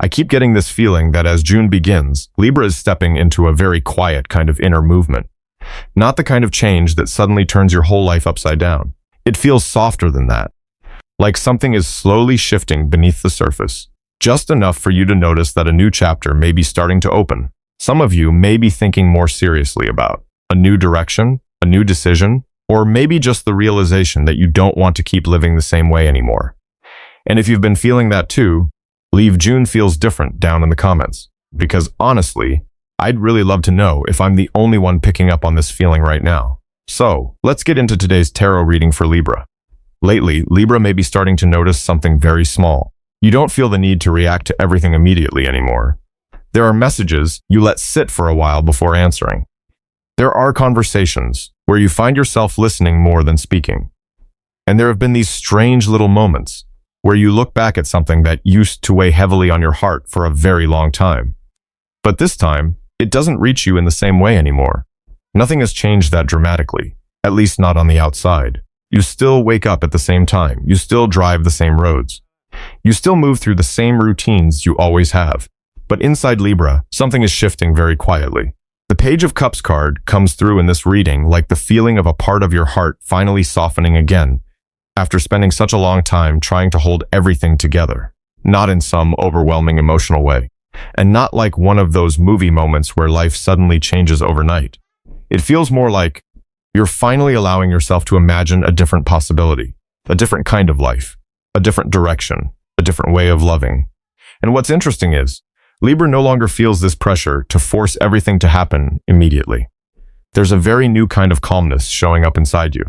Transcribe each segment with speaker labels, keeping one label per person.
Speaker 1: I keep getting this feeling that as June begins, Libra is stepping into a very quiet kind of inner movement. Not the kind of change that suddenly turns your whole life upside down. It feels softer than that, like something is slowly shifting beneath the surface, just enough for you to notice that a new chapter may be starting to open. Some of you may be thinking more seriously about a new direction, a new decision, or maybe just the realization that you don't want to keep living the same way anymore. And if you've been feeling that too, leave June feels different down in the comments, because honestly, I'd really love to know if I'm the only one picking up on this feeling right now. So, let's get into today's tarot reading for Libra. Lately, Libra may be starting to notice something very small. You don't feel the need to react to everything immediately anymore. There are messages you let sit for a while before answering. There are conversations where you find yourself listening more than speaking. And there have been these strange little moments where you look back at something that used to weigh heavily on your heart for a very long time. But this time, it doesn't reach you in the same way anymore. Nothing has changed that dramatically, at least not on the outside. You still wake up at the same time. You still drive the same roads. You still move through the same routines you always have. But inside Libra, something is shifting very quietly. The Page of Cups card comes through in this reading like the feeling of a part of your heart finally softening again, after spending such a long time trying to hold everything together. Not in some overwhelming emotional way, and not like one of those movie moments where life suddenly changes overnight. It feels more like you're finally allowing yourself to imagine a different possibility, a different kind of life, a different direction, a different way of loving. And what's interesting is, Libra no longer feels this pressure to force everything to happen immediately. There's a very new kind of calmness showing up inside you.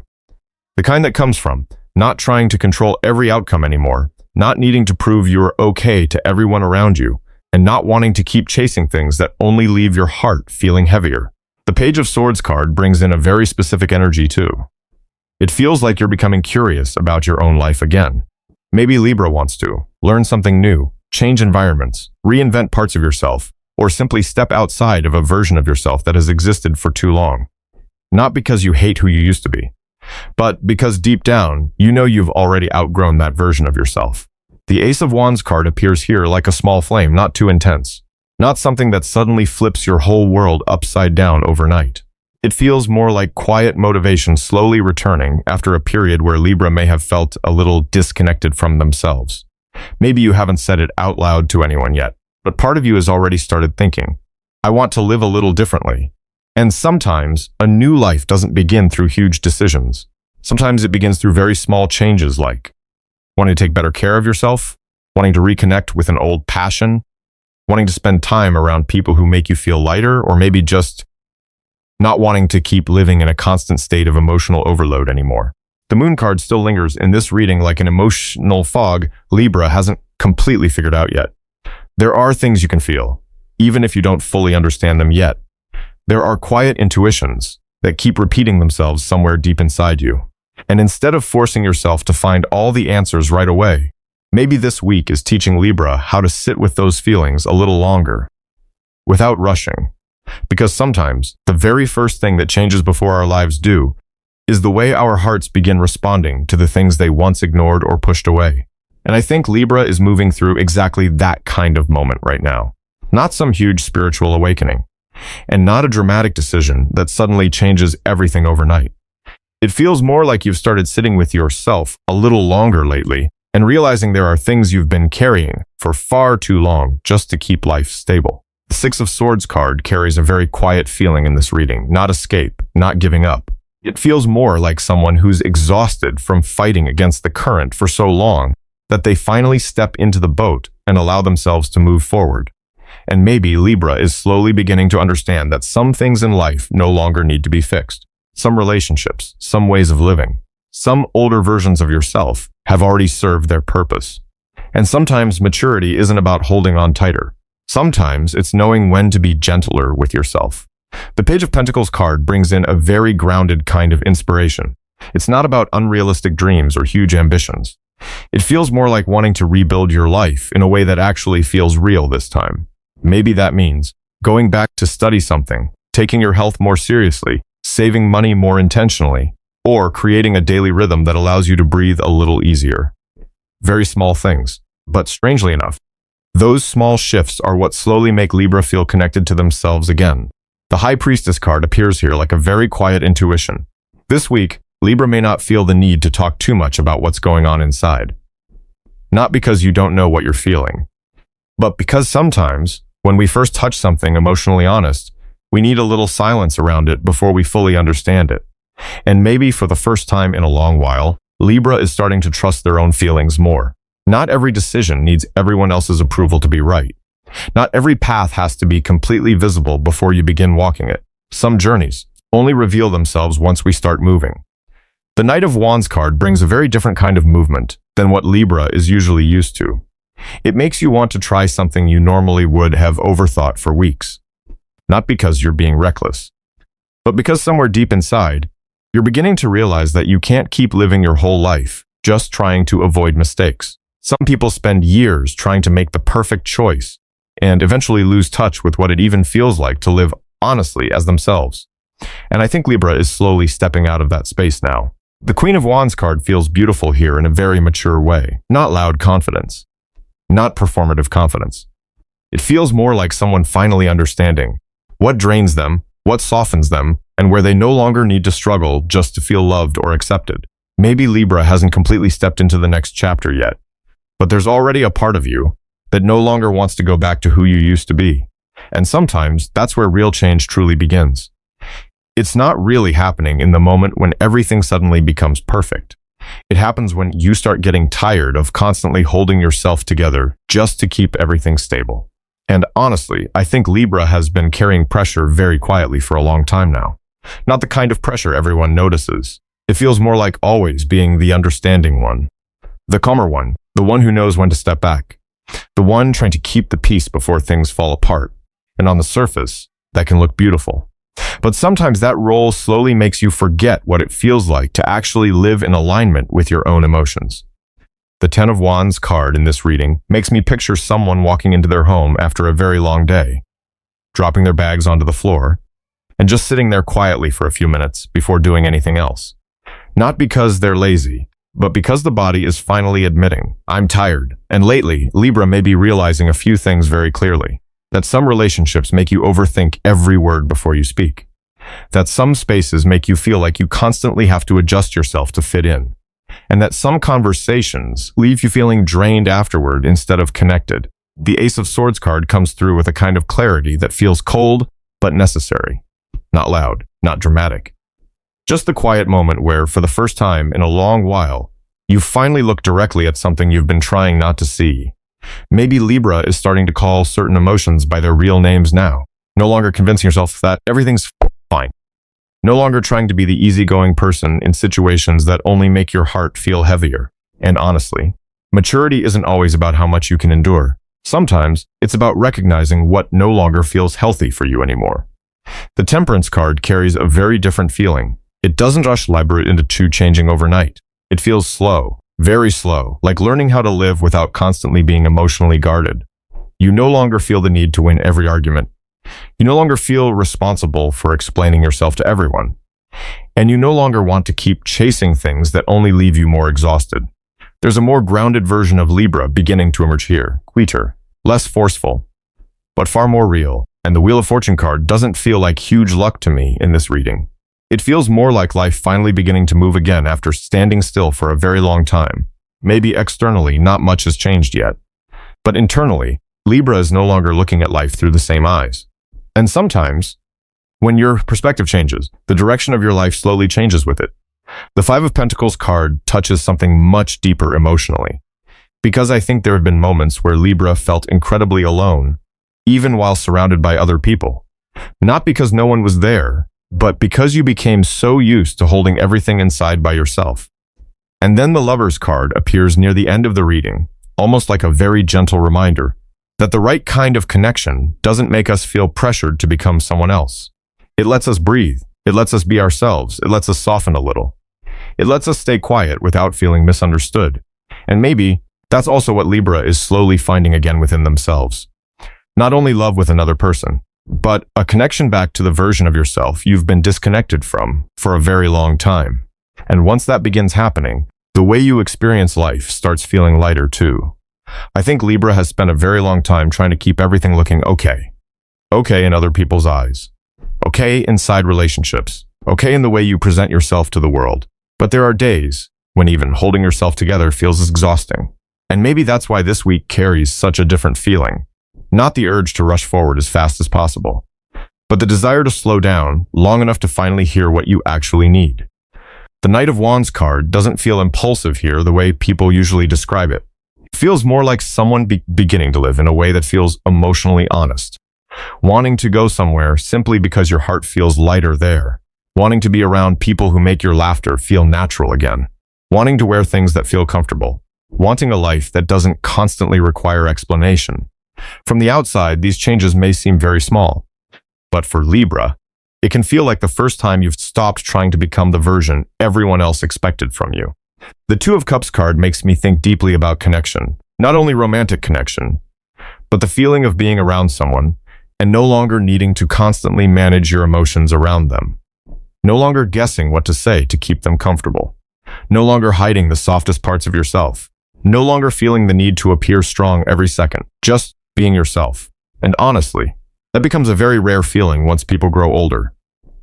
Speaker 1: The kind that comes from not trying to control every outcome anymore, not needing to prove you're okay to everyone around you, and not wanting to keep chasing things that only leave your heart feeling heavier. The Page of Swords card brings in a very specific energy too. It feels like you're becoming curious about your own life again. Maybe Libra wants to learn something new, change environments, reinvent parts of yourself, or simply step outside of a version of yourself that has existed for too long. Not because you hate who you used to be, but because deep down, you know you've already outgrown that version of yourself. The Ace of Wands card appears here like a small flame, not too intense, not something that suddenly flips your whole world upside down overnight. It feels more like quiet motivation slowly returning after a period where Libra may have felt a little disconnected from themselves. Maybe you haven't said it out loud to anyone yet, but part of you has already started thinking, I want to live a little differently. And sometimes, a new life doesn't begin through huge decisions. Sometimes it begins through very small changes like wanting to take better care of yourself, wanting to reconnect with an old passion, wanting to spend time around people who make you feel lighter, or maybe just not wanting to keep living in a constant state of emotional overload anymore. The Moon card still lingers in this reading like an emotional fog Libra hasn't completely figured out yet. There are things you can feel, even if you don't fully understand them yet. There are quiet intuitions that keep repeating themselves somewhere deep inside you. And instead of forcing yourself to find all the answers right away, maybe this week is teaching Libra how to sit with those feelings a little longer, without rushing. Because sometimes, the very first thing that changes before our lives do is the way our hearts begin responding to the things they once ignored or pushed away. And I think Libra is moving through exactly that kind of moment right now. Not some huge spiritual awakening, and not a dramatic decision that suddenly changes everything overnight. It feels more like you've started sitting with yourself a little longer lately and realizing there are things you've been carrying for far too long just to keep life stable. The Six of Swords card carries a very quiet feeling in this reading, not escape, not giving up. It feels more like someone who's exhausted from fighting against the current for so long that they finally step into the boat and allow themselves to move forward. And maybe Libra is slowly beginning to understand that some things in life no longer need to be fixed. Some relationships, some ways of living, some older versions of yourself have already served their purpose. And sometimes maturity isn't about holding on tighter. Sometimes it's knowing when to be gentler with yourself. The Page of Pentacles card brings in a very grounded kind of inspiration. It's not about unrealistic dreams or huge ambitions. It feels more like wanting to rebuild your life in a way that actually feels real this time. Maybe that means going back to study something, taking your health more seriously, saving money more intentionally, or creating a daily rhythm that allows you to breathe a little easier. Very small things, but strangely enough, Those small shifts are what slowly make Libra feel connected to themselves again. The High Priestess card appears here like a very quiet intuition. This week, Libra may not feel the need to talk too much about what's going on inside. Not because you don't know what you're feeling, but because sometimes, when we first touch something emotionally honest, we need a little silence around it before we fully understand it. And maybe for the first time in a long while, Libra is starting to trust their own feelings more. Not every decision needs everyone else's approval to be right. Not every path has to be completely visible before you begin walking it. Some journeys only reveal themselves once we start moving. The Knight of Wands card brings a very different kind of movement than what Libra is usually used to. It makes you want to try something you normally would have overthought for weeks. Not because you're being reckless, but because somewhere deep inside, you're beginning to realize that you can't keep living your whole life just trying to avoid mistakes. Some people spend years trying to make the perfect choice and eventually lose touch with what it even feels like to live honestly as themselves. And I think Libra is slowly stepping out of that space now. The Queen of Wands card feels beautiful here in a very mature way, not loud confidence, not performative confidence. It feels more like someone finally understanding what drains them, what softens them, and where they no longer need to struggle just to feel loved or accepted. Maybe Libra hasn't completely stepped into the next chapter yet, but there's already a part of you that no longer wants to go back to who you used to be. And sometimes that's where real change truly begins. It's not really happening in the moment when everything suddenly becomes perfect. It happens when you start getting tired of constantly holding yourself together just to keep everything stable. And honestly, I think Libra has been carrying pressure very quietly for a long time now. Not the kind of pressure everyone notices. It feels more like always being the understanding one, the calmer one, the one who knows when to step back, the one trying to keep the peace before things fall apart. And on the surface, that can look beautiful. But sometimes that role slowly makes you forget what it feels like to actually live in alignment with your own emotions. The Ten of Wands card in this reading makes me picture someone walking into their home after a very long day, dropping their bags onto the floor, and just sitting there quietly for a few minutes before doing anything else. Not because they're lazy, but because the body is finally admitting, I'm tired. And lately, Libra may be realizing a few things very clearly. That some relationships make you overthink every word before you speak. That some spaces make you feel like you constantly have to adjust yourself to fit in. And that some conversations leave you feeling drained afterward instead of connected. The Ace of Swords card comes through with a kind of clarity that feels cold but necessary. Not loud, not dramatic. Just the quiet moment where, for the first time in a long while, you finally look directly at something you've been trying not to see. Maybe Libra is starting to call certain emotions by their real names now. No longer convincing yourself that everything's fine. No longer trying to be the easygoing person in situations that only make your heart feel heavier. And honestly, maturity isn't always about how much you can endure. Sometimes it's about recognizing what no longer feels healthy for you anymore. The Temperance card carries a very different feeling. It doesn't rush Libra into changing overnight. It feels slow. Very slow, like learning how to live without constantly being emotionally guarded. You no longer feel the need to win every argument. You no longer feel responsible for explaining yourself to everyone. And you no longer want to keep chasing things that only leave you more exhausted. There's a more grounded version of Libra beginning to emerge here, quieter, less forceful, but far more real. And the Wheel of Fortune card doesn't feel like huge luck to me in this reading. It feels more like life finally beginning to move again after standing still for a very long time. Maybe externally, not much has changed yet. But internally, Libra is no longer looking at life through the same eyes. And sometimes, when your perspective changes, the direction of your life slowly changes with it. The Five of Pentacles card touches something much deeper emotionally. Because I think there have been moments where Libra felt incredibly alone, even while surrounded by other people. Not because no one was there, but because you became so used to holding everything inside by yourself. And then the Lovers card appears near the end of the reading, almost like a very gentle reminder that the right kind of connection doesn't make us feel pressured to become someone else. It lets us breathe. It lets us be ourselves. It lets us soften a little. It lets us stay quiet without feeling misunderstood. And maybe that's also what Libra is slowly finding again within themselves. Not only love with another person, but a connection back to the version of yourself you've been disconnected from for a very long time. And once that begins happening, the way you experience life starts feeling lighter too. I think Libra has spent a very long time trying to keep everything looking okay. Okay in other people's eyes. Okay inside relationships. Okay in the way you present yourself to the world. But there are days when even holding yourself together feels exhausting. And maybe that's why this week carries such a different feeling. Not the urge to rush forward as fast as possible, but the desire to slow down long enough to finally hear what you actually need. The Knight of Wands card doesn't feel impulsive here the way people usually describe it. It feels more like someone beginning to live in a way that feels emotionally honest. Wanting to go somewhere simply because your heart feels lighter there. Wanting to be around people who make your laughter feel natural again. Wanting to wear things that feel comfortable. Wanting a life that doesn't constantly require explanation. From the outside, these changes may seem very small. But for Libra, it can feel like the first time you've stopped trying to become the version everyone else expected from you. The Two of Cups card makes me think deeply about connection. Not only romantic connection, but the feeling of being around someone and no longer needing to constantly manage your emotions around them. No longer guessing what to say to keep them comfortable. No longer hiding the softest parts of yourself. No longer feeling the need to appear strong every second. Just being yourself. And honestly, that becomes a very rare feeling once people grow older.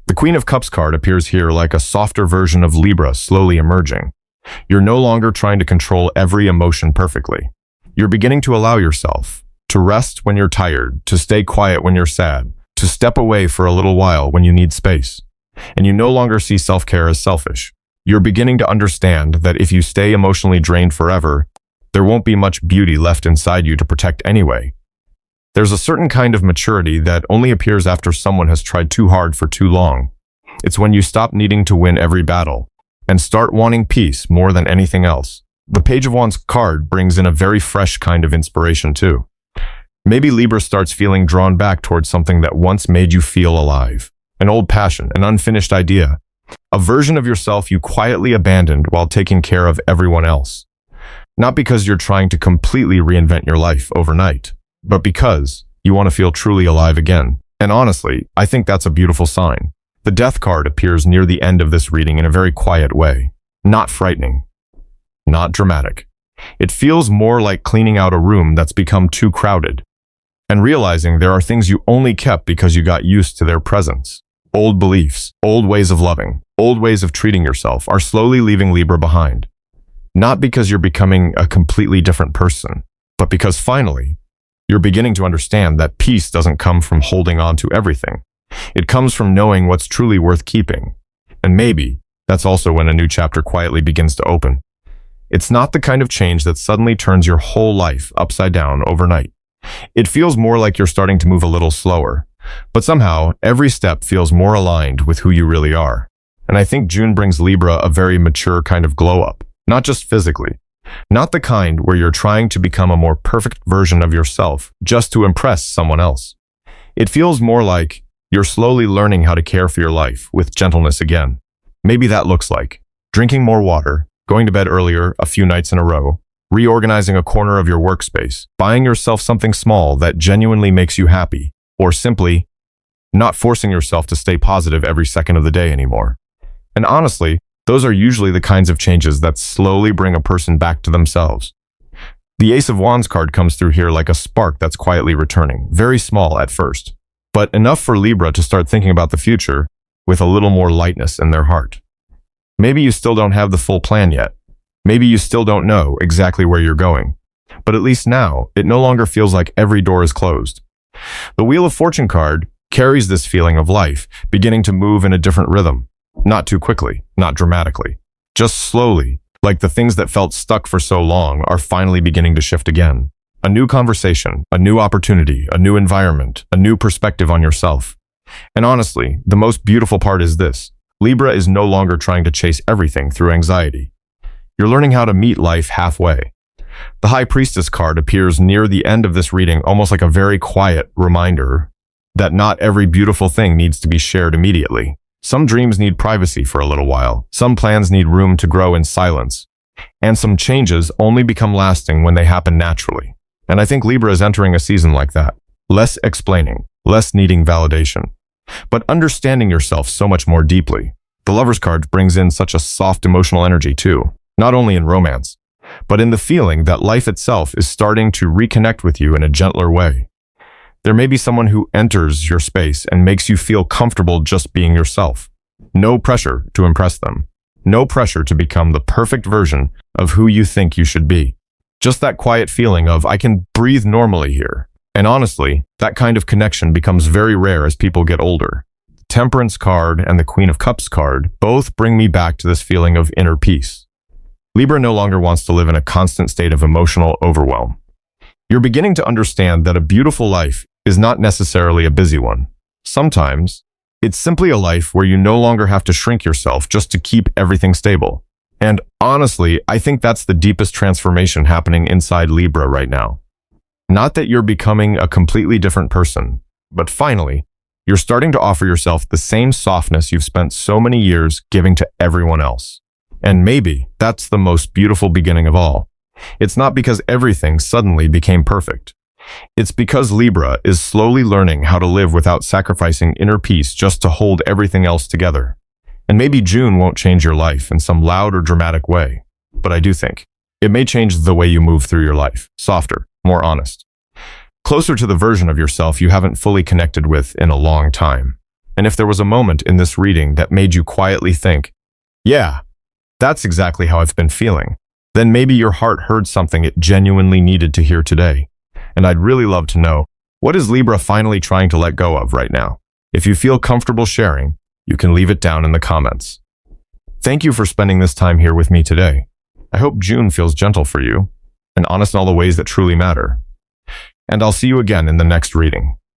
Speaker 1: The Queen of Cups card appears here like a softer version of Libra slowly emerging. You're no longer trying to control every emotion perfectly. You're beginning to allow yourself to rest when you're tired, to stay quiet when you're sad, to step away for a little while when you need space. And you no longer see self-care as selfish. You're beginning to understand that if you stay emotionally drained forever, there won't be much beauty left inside you to protect anyway. There's a certain kind of maturity that only appears after someone has tried too hard for too long. It's when you stop needing to win every battle and start wanting peace more than anything else. The Page of Wands card brings in a very fresh kind of inspiration too. Maybe Libra starts feeling drawn back towards something that once made you feel alive. An old passion, an unfinished idea, a version of yourself you quietly abandoned while taking care of everyone else. Not because you're trying to completely reinvent your life overnight, but because you want to feel truly alive again. And honestly, I think that's a beautiful sign. The Death card appears near the end of this reading in a very quiet way. Not frightening. Not dramatic. It feels more like cleaning out a room that's become too crowded and realizing there are things you only kept because you got used to their presence. Old beliefs, old ways of loving, old ways of treating yourself are slowly leaving Libra behind. Not because you're becoming a completely different person, but because finally, you're beginning to understand that peace doesn't come from holding on to everything. It comes from knowing what's truly worth keeping. And maybe that's also when a new chapter quietly begins to open. It's not the kind of change that suddenly turns your whole life upside down overnight. It feels more like you're starting to move a little slower. But somehow, every step feels more aligned with who you really are. And I think June brings Libra a very mature kind of glow-up. Not just physically. Not the kind where you're trying to become a more perfect version of yourself just to impress someone else. It feels more like you're slowly learning how to care for your life with gentleness again. Maybe that looks like drinking more water, going to bed earlier a few nights in a row, reorganizing a corner of your workspace, buying yourself something small that genuinely makes you happy, or simply not forcing yourself to stay positive every second of the day anymore. And honestly, those are usually the kinds of changes that slowly bring a person back to themselves. The Ace of Wands card comes through here like a spark that's quietly returning, very small at first, but enough for Libra to start thinking about the future with a little more lightness in their heart. Maybe you still don't have the full plan yet. Maybe you still don't know exactly where you're going. But at least now, it no longer feels like every door is closed. The Wheel of Fortune card carries this feeling of life beginning to move in a different rhythm. Not too quickly, not dramatically. Just slowly, like the things that felt stuck for so long are finally beginning to shift again. A new conversation, a new opportunity, a new environment, a new perspective on yourself. And honestly, the most beautiful part is this. Libra is no longer trying to chase everything through anxiety. You're learning how to meet life halfway. The High Priestess card appears near the end of this reading almost like a very quiet reminder that not every beautiful thing needs to be shared immediately. Some dreams need privacy for a little while. Some plans need room to grow in silence. And some changes only become lasting when they happen naturally. And I think Libra is entering a season like that. Less explaining, less needing validation, but understanding yourself so much more deeply. The Lover's card brings in such a soft emotional energy too, not only in romance, but in the feeling that life itself is starting to reconnect with you in a gentler way. There may be someone who enters your space and makes you feel comfortable just being yourself. No pressure to impress them. No pressure to become the perfect version of who you think you should be. Just that quiet feeling of, I can breathe normally here. And honestly, that kind of connection becomes very rare as people get older. The Temperance card and the Queen of Cups card both bring me back to this feeling of inner peace. Libra no longer wants to live in a constant state of emotional overwhelm. You're beginning to understand that a beautiful life is not necessarily a busy one. Sometimes, it's simply a life where you no longer have to shrink yourself just to keep everything stable. And honestly, I think that's the deepest transformation happening inside Libra right now. Not that you're becoming a completely different person, but finally, you're starting to offer yourself the same softness you've spent so many years giving to everyone else. And maybe that's the most beautiful beginning of all. It's not because everything suddenly became perfect. It's because Libra is slowly learning how to live without sacrificing inner peace just to hold everything else together. And maybe June won't change your life in some loud or dramatic way, but I do think it may change the way you move through your life, softer, more honest, closer to the version of yourself you haven't fully connected with in a long time. And if there was a moment in this reading that made you quietly think, yeah, that's exactly how I've been feeling, then maybe your heart heard something it genuinely needed to hear today. And I'd really love to know, what is Libra finally trying to let go of right now? If you feel comfortable sharing, you can leave it down in the comments. Thank you for spending this time here with me today. I hope June feels gentle for you and honest in all the ways that truly matter. And I'll see you again in the next reading.